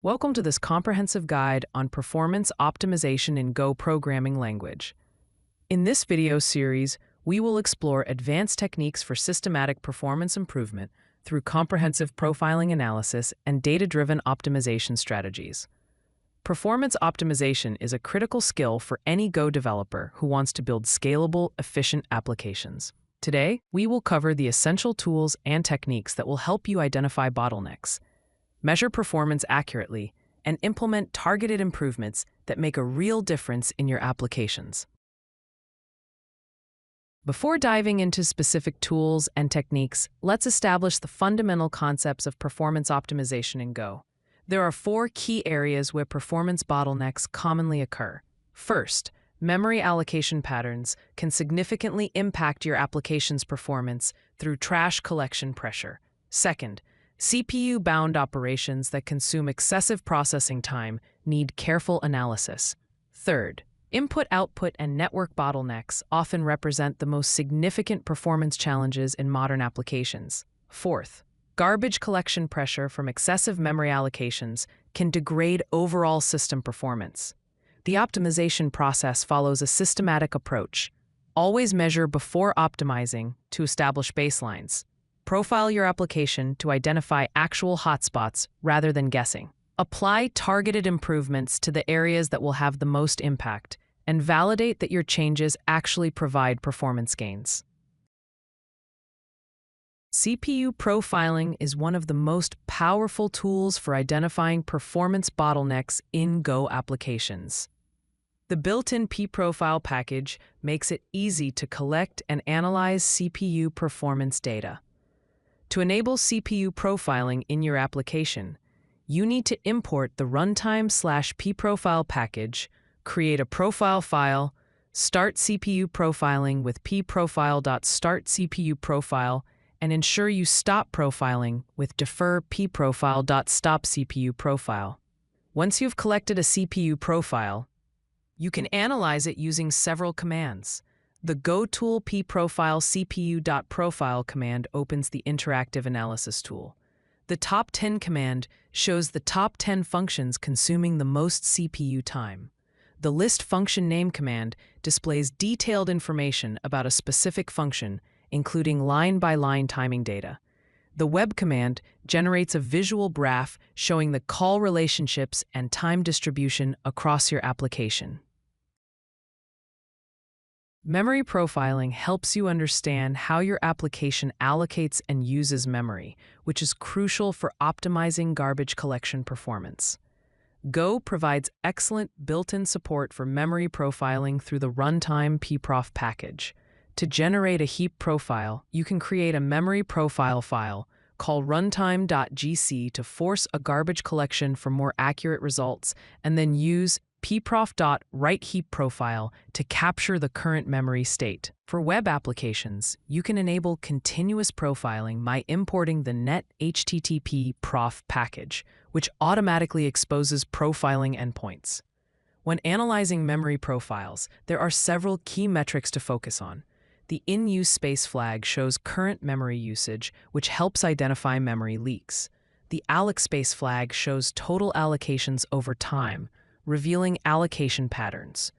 Welcome to this comprehensive guide on performance optimization in Go programming language. In this video series, we will explore advanced techniques for systematic performance improvement through comprehensive profiling analysis and data-driven optimization strategies. Performance optimization is a critical skill for any Go developer who wants to build scalable, efficient applications. Today, we will cover the essential tools and techniques that will help you identify bottlenecks, measure performance accurately, and implement targeted improvements that make a real difference in your applications. Before diving into specific tools and techniques, let's establish the fundamental concepts of performance optimization in Go. There are 4 key areas where performance bottlenecks commonly occur. First, memory allocation patterns can significantly impact your application's performance through trash collection pressure. Second, CPU-bound operations that consume excessive processing time need careful analysis. Third, input-output and network bottlenecks often represent the most significant performance challenges in modern applications. Fourth, garbage collection pressure from excessive memory allocations can degrade overall system performance. The optimization process follows a systematic approach. Always measure before optimizing to establish baselines. Profile your application to identify actual hotspots rather than guessing. Apply targeted improvements to the areas that will have the most impact, and validate that your changes actually provide performance gains. CPU profiling is one of the most powerful tools for identifying performance bottlenecks in Go applications. The built-in pprofile package makes it easy to collect and analyze CPU performance data. To enable CPU profiling in your application, you need to import the runtime/pprofile package, create a profile file, start CPU profiling with pprofile.startCPUProfile, and ensure you stop profiling with defer pprofile.stopCPUProfile. Once you've collected a CPU profile, you can analyze it using several commands. The GoTool pprofile CPU.profile command opens the interactive analysis tool. The top 10 command shows the top 10 functions consuming the most CPU time. The list function name command displays detailed information about a specific function, including line-by-line timing data. The web command generates a visual graph showing the call relationships and time distribution across your application. Memory profiling helps you understand how your application allocates and uses memory, which is crucial for optimizing garbage collection performance. Go provides excellent built-in support for memory profiling through the runtime pprof package. To generate a heap profile, you can create a memory profile file, call runtime.gc to force a garbage collection for more accurate results, and then use pprof.writeHeapProfile to capture the current memory state. For web applications, you can enable continuous profiling by importing the net HTTP prof package, which automatically exposes profiling endpoints. When analyzing memory profiles, there are several key metrics to focus on. The in-use space flag shows current memory usage, which helps identify memory leaks. The alloc space flag shows total allocations over time, revealing allocation patterns.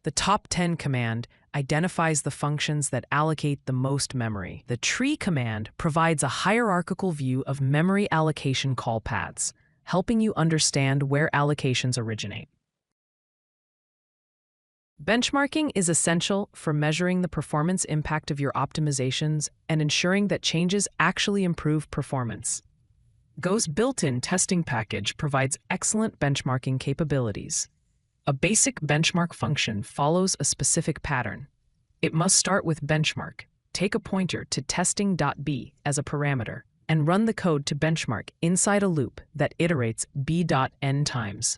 The top 10 command identifies the functions that allocate the most memory. The tree command provides a hierarchical view of memory allocation call paths, helping you understand where allocations originate. Benchmarking is essential for measuring the performance impact of your optimizations and ensuring that changes actually improve performance. Go's built-in testing package provides excellent benchmarking capabilities. A basic benchmark function follows a specific pattern. It must start with benchmark, take a pointer to testing.b as a parameter, and run the code to benchmark inside a loop that iterates b.n times.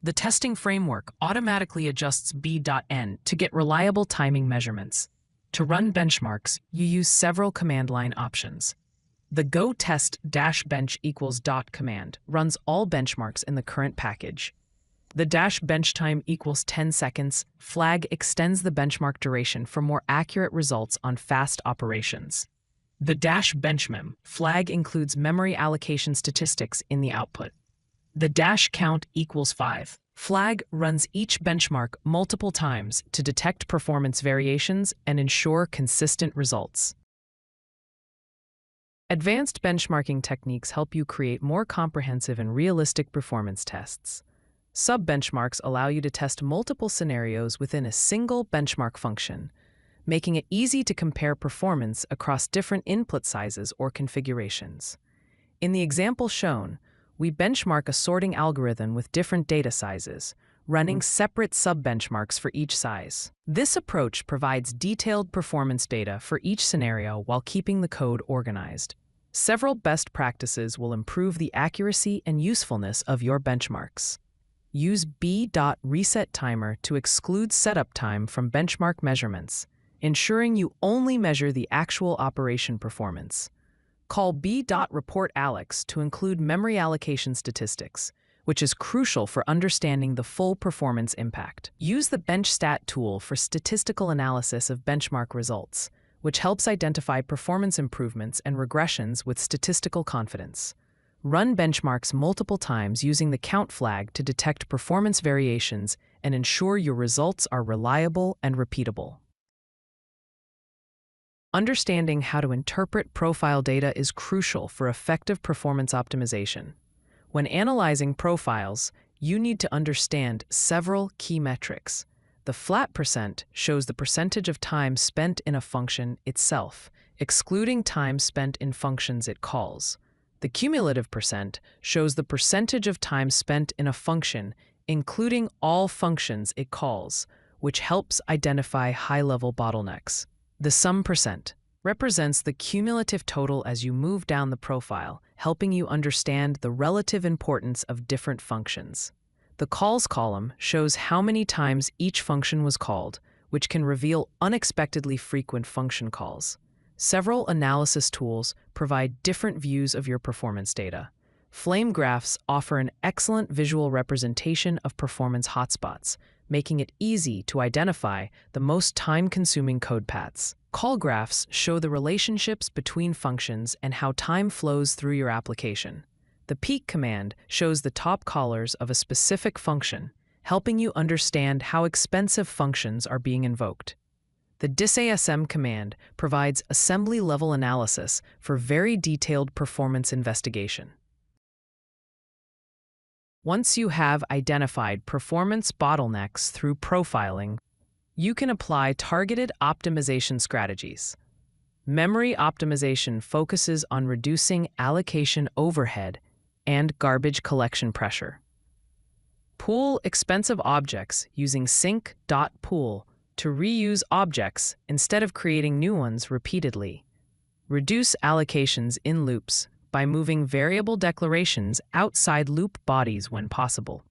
The testing framework automatically adjusts b.n to get reliable timing measurements. To run benchmarks, you use several command line options. The go test-bench equals dot command runs all benchmarks in the current package. The -bench time equals 10 seconds flag extends the benchmark duration for more accurate results on fast operations. The -benchmem flag includes memory allocation statistics in the output. The dash count equals 5. Flag runs each benchmark multiple times to detect performance variations and ensure consistent results. Advanced benchmarking techniques help you create more comprehensive and realistic performance tests. Sub-benchmarks allow you to test multiple scenarios within a single benchmark function, making it easy to compare performance across different input sizes or configurations. In the example shown, we benchmark a sorting algorithm with different data sizes, running separate sub-benchmarks for each size. This approach provides detailed performance data for each scenario while keeping the code organized. Several best practices will improve the accuracy and usefulness of your benchmarks. Use b.resetTimer to exclude setup time from benchmark measurements, ensuring you only measure the actual operation performance. Call b.reportAllocs to include memory allocation statistics, which is crucial for understanding the full performance impact. Use the benchstat tool for statistical analysis of benchmark results, which helps identify performance improvements and regressions with statistical confidence. Run benchmarks multiple times using the count flag to detect performance variations and ensure your results are reliable and repeatable. Understanding how to interpret profile data is crucial for effective performance optimization. When analyzing profiles, you need to understand several key metrics. The flat percent shows the percentage of time spent in a function itself, excluding time spent in functions it calls. The cumulative percent shows the percentage of time spent in a function, including all functions it calls, which helps identify high-level bottlenecks. The sum percent represents the cumulative total as you move down the profile, helping you understand the relative importance of different functions. The calls column shows how many times each function was called, which can reveal unexpectedly frequent function calls. Several analysis tools provide different views of your performance data. Flame graphs offer an excellent visual representation of performance hotspots, making it easy to identify the most time-consuming code paths. Call graphs show the relationships between functions and how time flows through your application. The peek command shows the top callers of a specific function, helping you understand how expensive functions are being invoked. The disasm command provides assembly-level analysis for very detailed performance investigation. Once you have identified performance bottlenecks through profiling, you can apply targeted optimization strategies. Memory optimization focuses on reducing allocation overhead and garbage collection pressure. Pool expensive objects using sync.pool to reuse objects instead of creating new ones repeatedly. Reduce allocations in loops by moving variable declarations outside loop bodies when possible.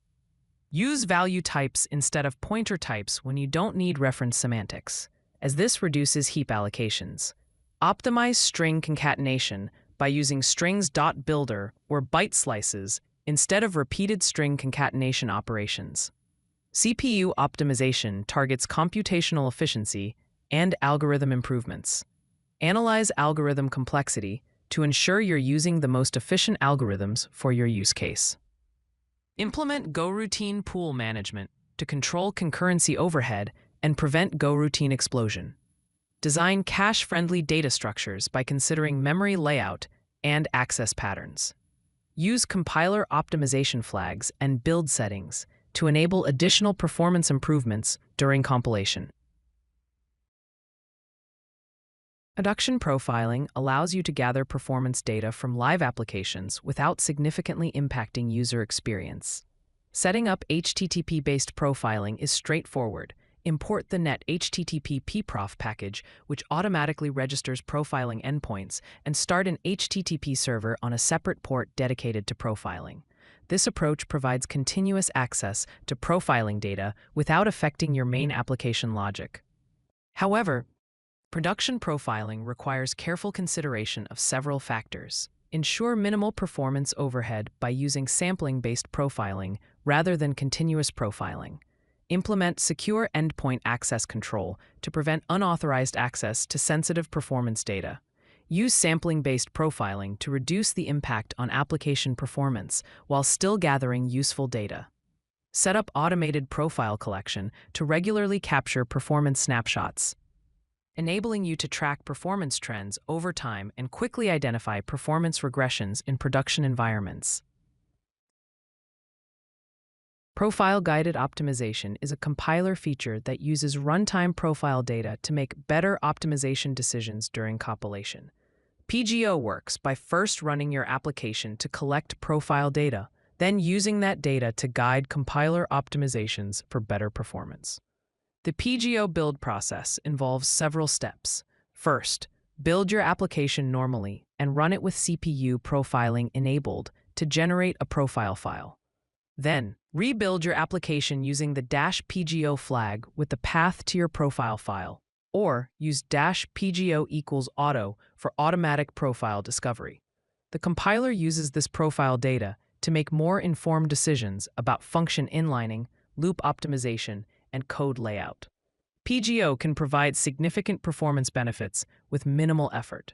Use value types instead of pointer types when you don't need reference semantics, as this reduces heap allocations. Optimize string concatenation by using strings.builder or byte slices instead of repeated string concatenation operations. CPU optimization targets computational efficiency and algorithm improvements. Analyze algorithm complexity to ensure you're using the most efficient algorithms for your use case. Implement GoRoutine pool management to control concurrency overhead and prevent GoRoutine explosion. Design cache-friendly data structures by considering memory layout and access patterns. Use compiler optimization flags and build settings to enable additional performance improvements during compilation. Production profiling allows you to gather performance data from live applications without significantly impacting user experience. Setting up HTTP-based profiling is straightforward. Import the net HTTP pprof package, which automatically registers profiling endpoints, and start an HTTP server on a separate port dedicated to profiling. This approach provides continuous access to profiling data without affecting your main application logic. However, production profiling requires careful consideration of several factors. Ensure minimal performance overhead by using sampling-based profiling rather than continuous profiling. Implement secure endpoint access control to prevent unauthorized access to sensitive performance data. Use sampling-based profiling to reduce the impact on application performance while still gathering useful data. Set up automated profile collection to regularly capture performance snapshots, enabling you to track performance trends over time and quickly identify performance regressions in production environments. Profile-guided optimization is a compiler feature that uses runtime profile data to make better optimization decisions during compilation. PGO works by first running your application to collect profile data, then using that data to guide compiler optimizations for better performance. The PGO build process involves several steps. First, build your application normally and run it with CPU profiling enabled to generate a profile file. Then, rebuild your application using the -pgo flag with the path to your profile file, or use -pgo equals auto for automatic profile discovery. The compiler uses this profile data to make more informed decisions about function inlining, loop optimization, and code layout. PGO can provide significant performance benefits with minimal effort.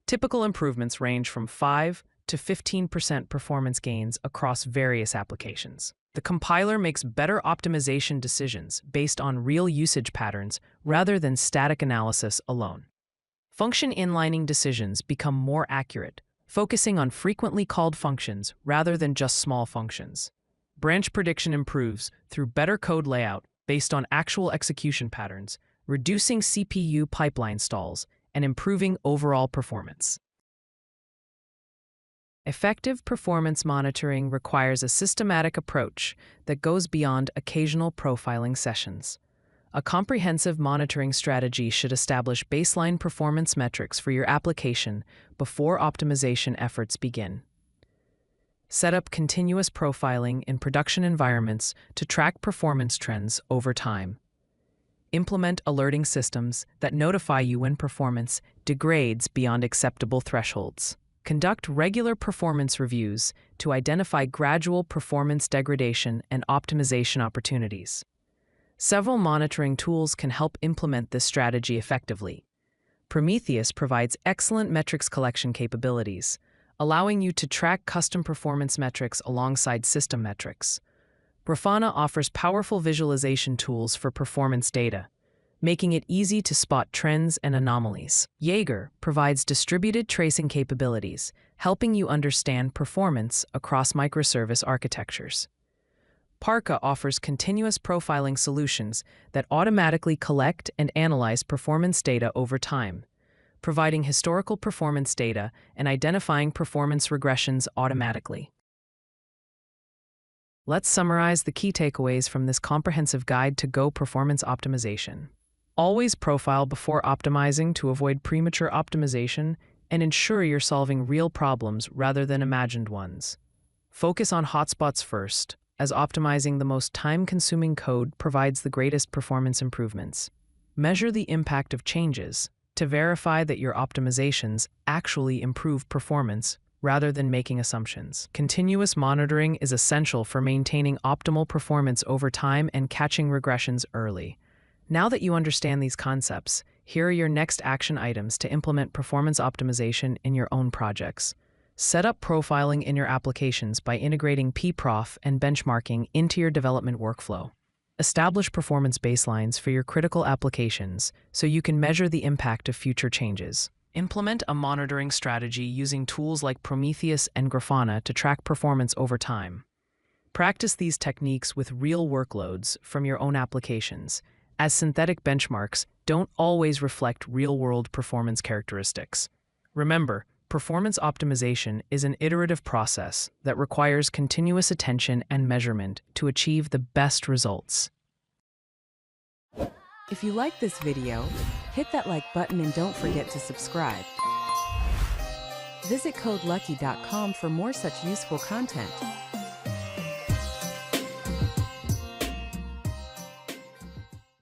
Typical improvements range from 5 to 15% performance gains across various applications. The compiler makes better optimization decisions based on real usage patterns rather than static analysis alone. Function inlining decisions become more accurate, focusing on frequently called functions rather than just small functions. Branch prediction improves through better code layout based on actual execution patterns, reducing CPU pipeline stalls and improving overall performance. Effective performance monitoring requires a systematic approach that goes beyond occasional profiling sessions. A comprehensive monitoring strategy should establish baseline performance metrics for your application before optimization efforts begin. Set up continuous profiling in production environments to track performance trends over time. Implement alerting systems that notify you when performance degrades beyond acceptable thresholds. Conduct regular performance reviews to identify gradual performance degradation and optimization opportunities. Several monitoring tools can help implement this strategy effectively. Prometheus provides excellent metrics collection capabilities, allowing you to track custom performance metrics alongside system metrics. Grafana offers powerful visualization tools for performance data, making it easy to spot trends and anomalies. Jaeger provides distributed tracing capabilities, helping you understand performance across microservice architectures. Parka offers continuous profiling solutions that automatically collect and analyze performance data over time, providing historical performance data and identifying performance regressions automatically. Let's summarize the key takeaways from this comprehensive guide to Go performance optimization. Always profile before optimizing to avoid premature optimization and ensure you're solving real problems rather than imagined ones. Focus on hotspots first, as optimizing the most time-consuming code provides the greatest performance improvements. Measure the impact of changes to verify that your optimizations actually improve performance rather than making assumptions. Continuous monitoring is essential for maintaining optimal performance over time and catching regressions early. Now that you understand these concepts, here are your next action items to implement performance optimization in your own projects. Set up profiling in your applications by integrating pprof and benchmarking into your development workflow. Establish performance baselines for your critical applications so you can measure the impact of future changes. Implement a monitoring strategy using tools like Prometheus and Grafana to track performance over time. Practice these techniques with real workloads from your own applications, as synthetic benchmarks don't always reflect real-world performance characteristics. Remember, performance optimization is an iterative process that requires continuous attention and measurement to achieve the best results. If you like this video, hit that like button and don't forget to subscribe. Visit CodeLucky.com for more such useful content.